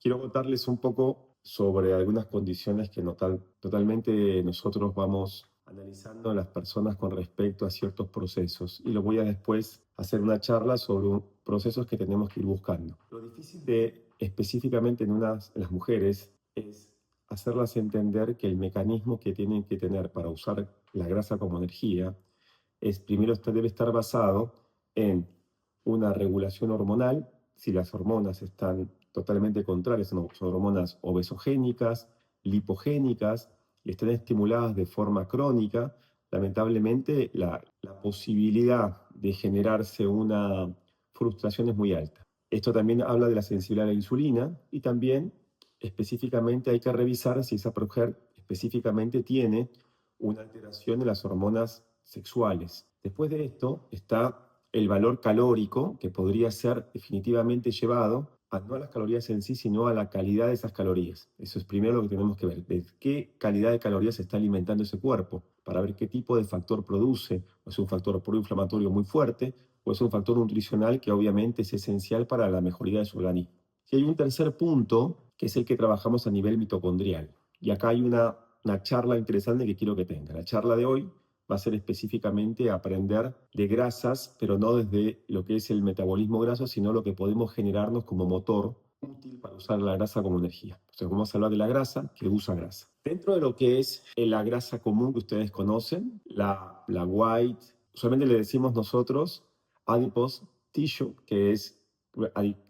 quiero contarles un poco sobre algunas condiciones que totalmente nosotros vamos analizando en las personas con respecto a ciertos procesos. Y lo voy a después hacer una charla sobre procesos que tenemos que ir buscando. Lo difícil de específicamente en las mujeres es hacerlas entender que el mecanismo que tienen que tener para usar la grasa como energía es primero debe estar basado en una regulación hormonal. Si las hormonas están totalmente contrarias, son hormonas obesogénicas, lipogénicas y están estimuladas de forma crónica, lamentablemente la posibilidad de generarse una frustración es muy alta. Esto también habla de la sensibilidad a la insulina y también específicamente hay que revisar si esa mujer específicamente tiene una alteración de las hormonas sexuales. Después de esto está el valor calórico, que podría ser definitivamente llevado no a las calorías en sí, sino a la calidad de esas calorías. Eso es primero lo que tenemos que ver, de qué calidad de calorías se está alimentando ese cuerpo, para ver qué tipo de factor produce, o es un factor proinflamatorio muy fuerte, o es un factor nutricional que obviamente es esencial para la mejoría de su organismo. Y hay un tercer punto, que es el que trabajamos a nivel mitocondrial. Y acá hay una charla interesante que quiero que tenga. La charla de hoy va a ser específicamente aprender de grasas, pero no desde lo que es el metabolismo graso, sino lo que podemos generarnos como motor útil para usar la grasa como energía. Entonces vamos a hablar de la grasa que usa grasa. Dentro de lo que es la grasa común que ustedes conocen, la white, usualmente le decimos nosotros adipose tissue, que es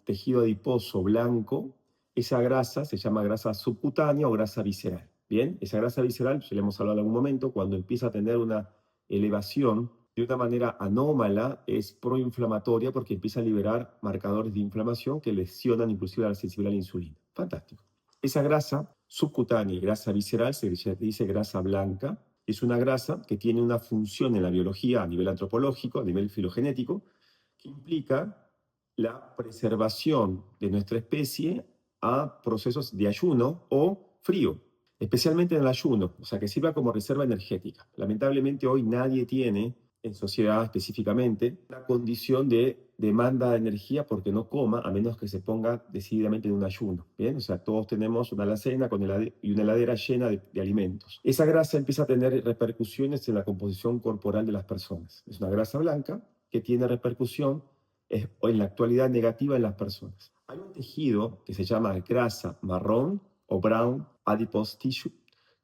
tejido adiposo blanco. Esa grasa se llama grasa subcutánea o grasa visceral. Bien, esa grasa visceral, ya le hemos hablado en algún momento, cuando empieza a tener una elevación de una manera anómala, es proinflamatoria porque empieza a liberar marcadores de inflamación que lesionan inclusive la sensibilidad a la insulina. Fantástico. Esa grasa subcutánea y grasa visceral se dice grasa blanca. Es una grasa que tiene una función en la biología a nivel antropológico, a nivel filogenético, que implica la preservación de nuestra especie a procesos de ayuno o frío, especialmente en el ayuno, o sea, que sirva como reserva energética. Lamentablemente hoy nadie tiene, en sociedad específicamente, la condición de demanda de energía porque no coma, a menos que se ponga decididamente en un ayuno. ¿Bien? O sea, todos tenemos una alacena y una heladera llena de alimentos. Esa grasa empieza a tener repercusiones en la composición corporal de las personas. Es una grasa blanca que tiene repercusión en la actualidad negativa en las personas. Hay un tejido que se llama grasa marrón o brown adipose tissue,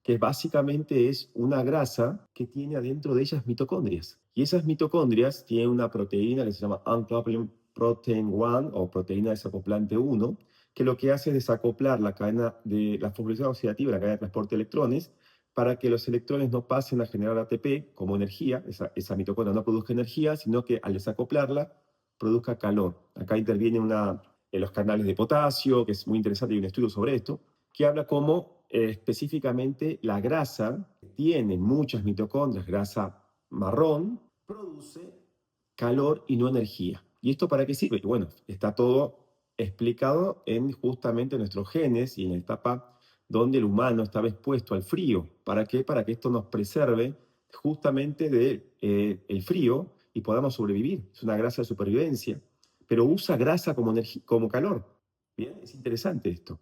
que básicamente es una grasa que tiene adentro de ellas mitocondrias. Y esas mitocondrias tienen una proteína que se llama uncoupling protein 1 o proteína desacoplante 1, que lo que hace es desacoplar la cadena de la fosforilación oxidativa, la cadena de transporte de electrones, para que los electrones no pasen a generar ATP como energía, esa mitocondria no produzca energía, sino que al desacoplarla produzca calor. Acá interviene en los canales de potasio, que es muy interesante, hay un estudio sobre esto, que habla cómo específicamente la grasa tiene muchas mitocondrias, grasa marrón, produce calor y no energía. ¿Y esto para qué sirve? Y bueno, está todo explicado en justamente nuestros genes y en la etapa donde el humano estaba expuesto al frío. ¿Para qué? Para que esto nos preserve justamente del frío y podamos sobrevivir. Es una grasa de supervivencia, pero usa grasa como calor. Bien, es interesante esto.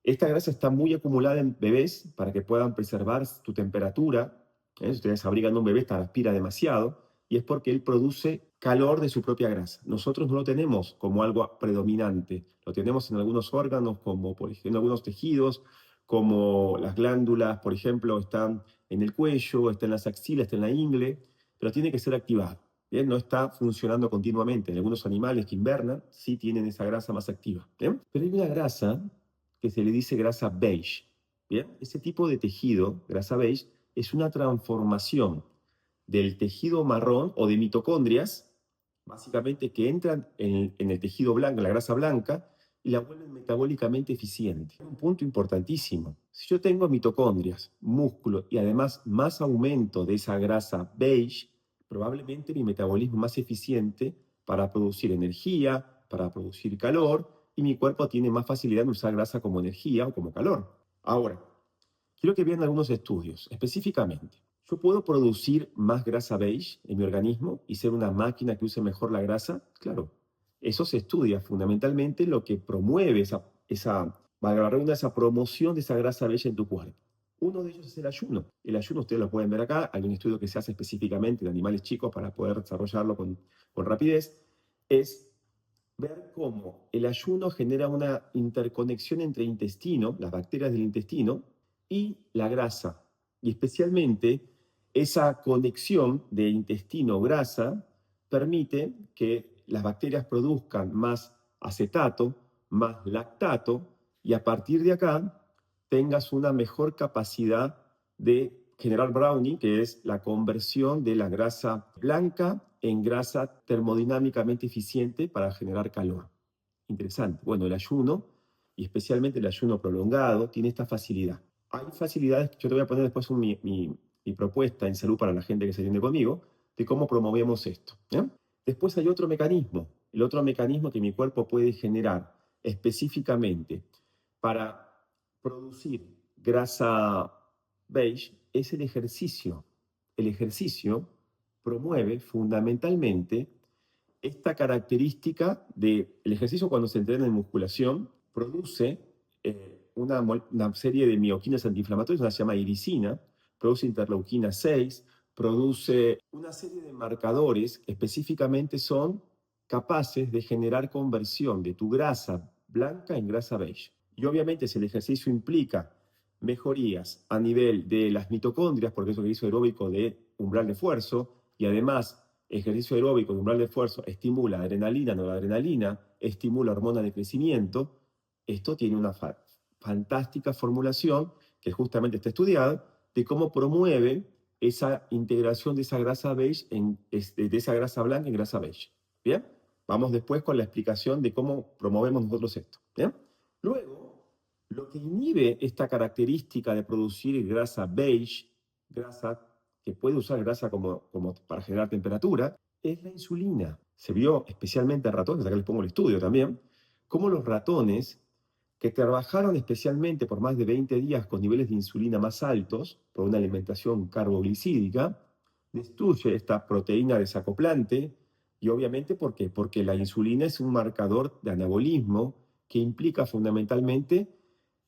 Esta grasa está muy acumulada en bebés para que puedan preservar tu temperatura. Si ustedes abrigan a un bebé, transpira demasiado y es porque él produce calor de su propia grasa. Nosotros no lo tenemos como algo predominante. Lo tenemos en algunos órganos, como por ejemplo en algunos tejidos, como las glándulas, por ejemplo, están en el cuello, está en las axilas, está en la ingle, pero tiene que ser activado. ¿Bien? No está funcionando continuamente. En algunos animales que invernan sí tienen esa grasa más activa. ¿Bien? Pero hay una grasa que se le dice grasa beige. ¿Bien? Ese tipo de tejido, grasa beige, es una transformación del tejido marrón o de mitocondrias, básicamente que entran en el tejido blanco, en la grasa blanca, y la vuelven metabólicamente eficiente. Un punto importantísimo. Si yo tengo mitocondrias, músculo y además más aumento de esa grasa beige, probablemente mi metabolismo es más eficiente para producir energía, para producir calor, y mi cuerpo tiene más facilidad de usar grasa como energía o como calor. Ahora, quiero que vean algunos estudios, específicamente. ¿Yo puedo producir más grasa beige en mi organismo y ser una máquina que use mejor la grasa? Claro, eso se estudia fundamentalmente lo que promueve esa valga la redundancia, esa promoción de esa grasa bella en tu cuerpo. Uno de ellos es el ayuno. El ayuno ustedes lo pueden ver acá, hay un estudio que se hace específicamente en animales chicos para poder desarrollarlo con rapidez, es ver cómo el ayuno genera una interconexión entre intestino, las bacterias del intestino, y la grasa. Y especialmente esa conexión de intestino-grasa permite que las bacterias produzcan más acetato, más lactato, y a partir de acá tengas una mejor capacidad de generar brownie, que es la conversión de la grasa blanca en grasa termodinámicamente eficiente para generar calor. Interesante. Bueno, el ayuno, y especialmente el ayuno prolongado, tiene esta facilidad. Hay facilidades, yo te voy a poner después mi propuesta en salud para la gente que se atiende conmigo, de cómo promovemos esto. ¿Ya? Después hay otro mecanismo, el otro mecanismo que mi cuerpo puede generar específicamente para producir grasa beige es el ejercicio. El ejercicio promueve fundamentalmente esta característica de el ejercicio cuando se entrena en musculación produce una serie de mioquinas antiinflamatorias, una se llama iricina, produce interleuquina 6, produce una serie de marcadores que específicamente son capaces de generar conversión de tu grasa blanca en grasa beige. Y obviamente si el ejercicio implica mejorías a nivel de las mitocondrias, porque es un ejercicio aeróbico de umbral de esfuerzo, y además ejercicio aeróbico de umbral de esfuerzo estimula adrenalina, noradrenalina, estimula hormona de crecimiento, esto tiene una fantástica formulación que justamente está estudiada de cómo promueve esa integración de esa grasa beige de esa grasa blanca en grasa beige. ¿Bien? Vamos después con la explicación de cómo promovemos nosotros esto. ¿Bien? Luego, lo que inhibe esta característica de producir grasa beige, grasa que puede usar grasa como para generar temperatura, es la insulina. Se vio especialmente en ratones, acá les pongo el estudio también, cómo los ratones que trabajaron especialmente por más de 20 días con niveles de insulina más altos, por una alimentación carboglicídica, destruye esta proteína desacoplante, y obviamente ¿por qué? Porque la insulina es un marcador de anabolismo que implica fundamentalmente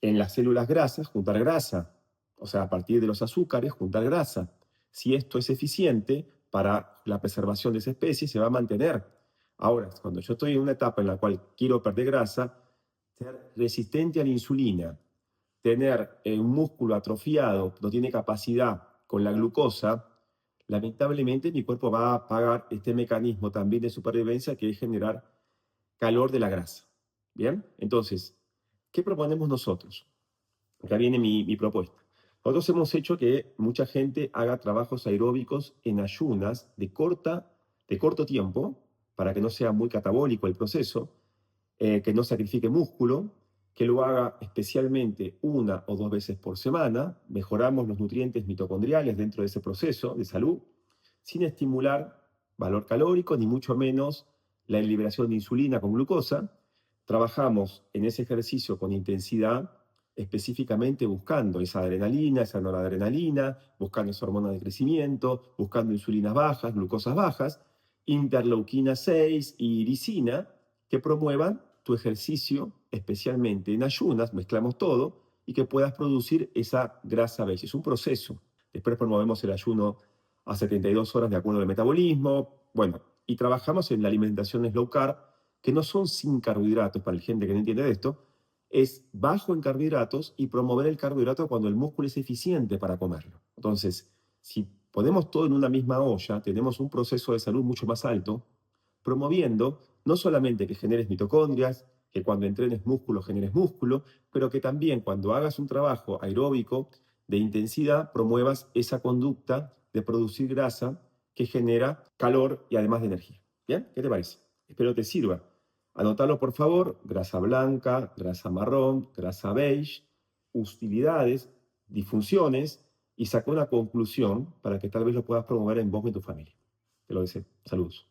en las células grasas juntar grasa, o sea, a partir de los azúcares juntar grasa. Si esto es eficiente para la preservación de esa especie, se va a mantener. Ahora, cuando yo estoy en una etapa en la cual quiero perder grasa, ser resistente a la insulina, tener un músculo atrofiado, no tiene capacidad con la glucosa, lamentablemente mi cuerpo va a pagar este mecanismo también de supervivencia que es generar calor de la grasa. ¿Bien? Entonces, ¿qué proponemos nosotros? Acá viene mi propuesta. Nosotros hemos hecho que mucha gente haga trabajos aeróbicos en ayunas de corto tiempo, para que no sea muy catabólico el proceso, que no sacrifique músculo, que lo haga especialmente una o dos veces por semana, mejoramos los nutrientes mitocondriales dentro de ese proceso de salud, sin estimular valor calórico, ni mucho menos la liberación de insulina con glucosa. Trabajamos en ese ejercicio con intensidad, específicamente buscando esa adrenalina, esa noradrenalina, buscando esa hormona de crecimiento, buscando insulinas bajas, glucosas bajas, interleuquina 6 y iricina, que promuevan tu ejercicio, especialmente en ayunas, mezclamos todo, y que puedas producir esa grasa beige. Es un proceso. Después promovemos el ayuno a 72 horas de acuerdo al metabolismo. Bueno, y trabajamos en la alimentación low carb, que no son sin carbohidratos, para la gente que no entiende de esto, es bajo en carbohidratos y promover el carbohidrato cuando el músculo es eficiente para comerlo. Entonces, si ponemos todo en una misma olla, tenemos un proceso de salud mucho más alto, promoviendo no solamente que generes mitocondrias, que cuando entrenes músculo generes músculo, pero que también cuando hagas un trabajo aeróbico de intensidad promuevas esa conducta de producir grasa que genera calor y además de energía. ¿Bien? ¿Qué te parece? Espero te sirva. Anótalo por favor, grasa blanca, grasa marrón, grasa beige, utilidades, disfunciones, y saca una conclusión para que tal vez lo puedas promover en vos y en tu familia. Te lo deseo. Saludos.